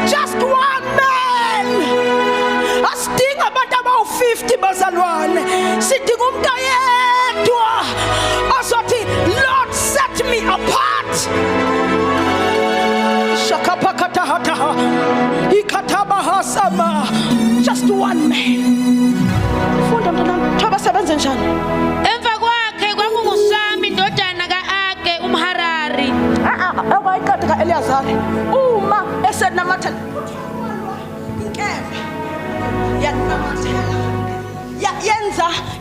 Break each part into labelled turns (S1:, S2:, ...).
S1: just one man. Asidinga abantu abawu-50 bazalwane, sidinga umuntu oyedwa azothi Lord set me apart. Shakapakatahataha ikatabahasama, just one man. Funda mntanami, thoba sebenze njani?
S2: Emva kwakhe kwakunguSami indodana ka-Age umHarari.
S1: Awayikade ka-Eliyazari uma esenamathela inkembe yanamathela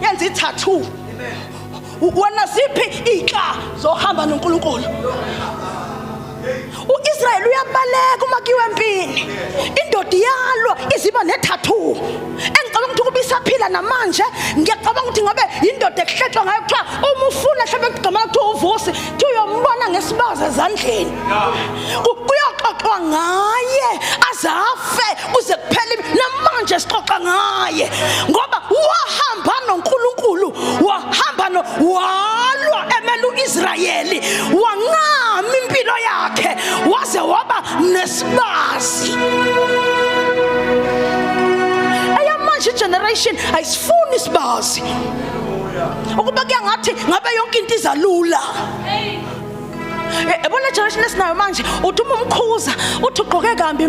S1: yenza i-tattoo. Wena ziphi iy'kla zohamba noNkulunkulu? U-Israyeli uyabaleka uma kuyiwa empini, indoda iyalwa iziba ne-tattoo. Engicabanga ukuthi kuba isaphila namanje, ngiyacabanga ukuthi ngabe indoda ekuhletshwa ngayo kuthiwa uma ufuna mhlawumbe kugama kuthiwa uvusi, thi uyombona ngesibaza ezandleni. Kuyoxoxwa ngaye aze afe uze kuphele namanje sixoxa ngaye, ngoba wahamba noNkulunkulu, wahamba walwa emele u-Israyeli, wancama impilo yakhe waze waba nesibazi. Eyamanje generation ayisifuni isibazi, ukuba kuyangathi ngabe yonke into izalula. Ebona generation esinayo manje, uthi uma umkhuza uthi ugqoke kambi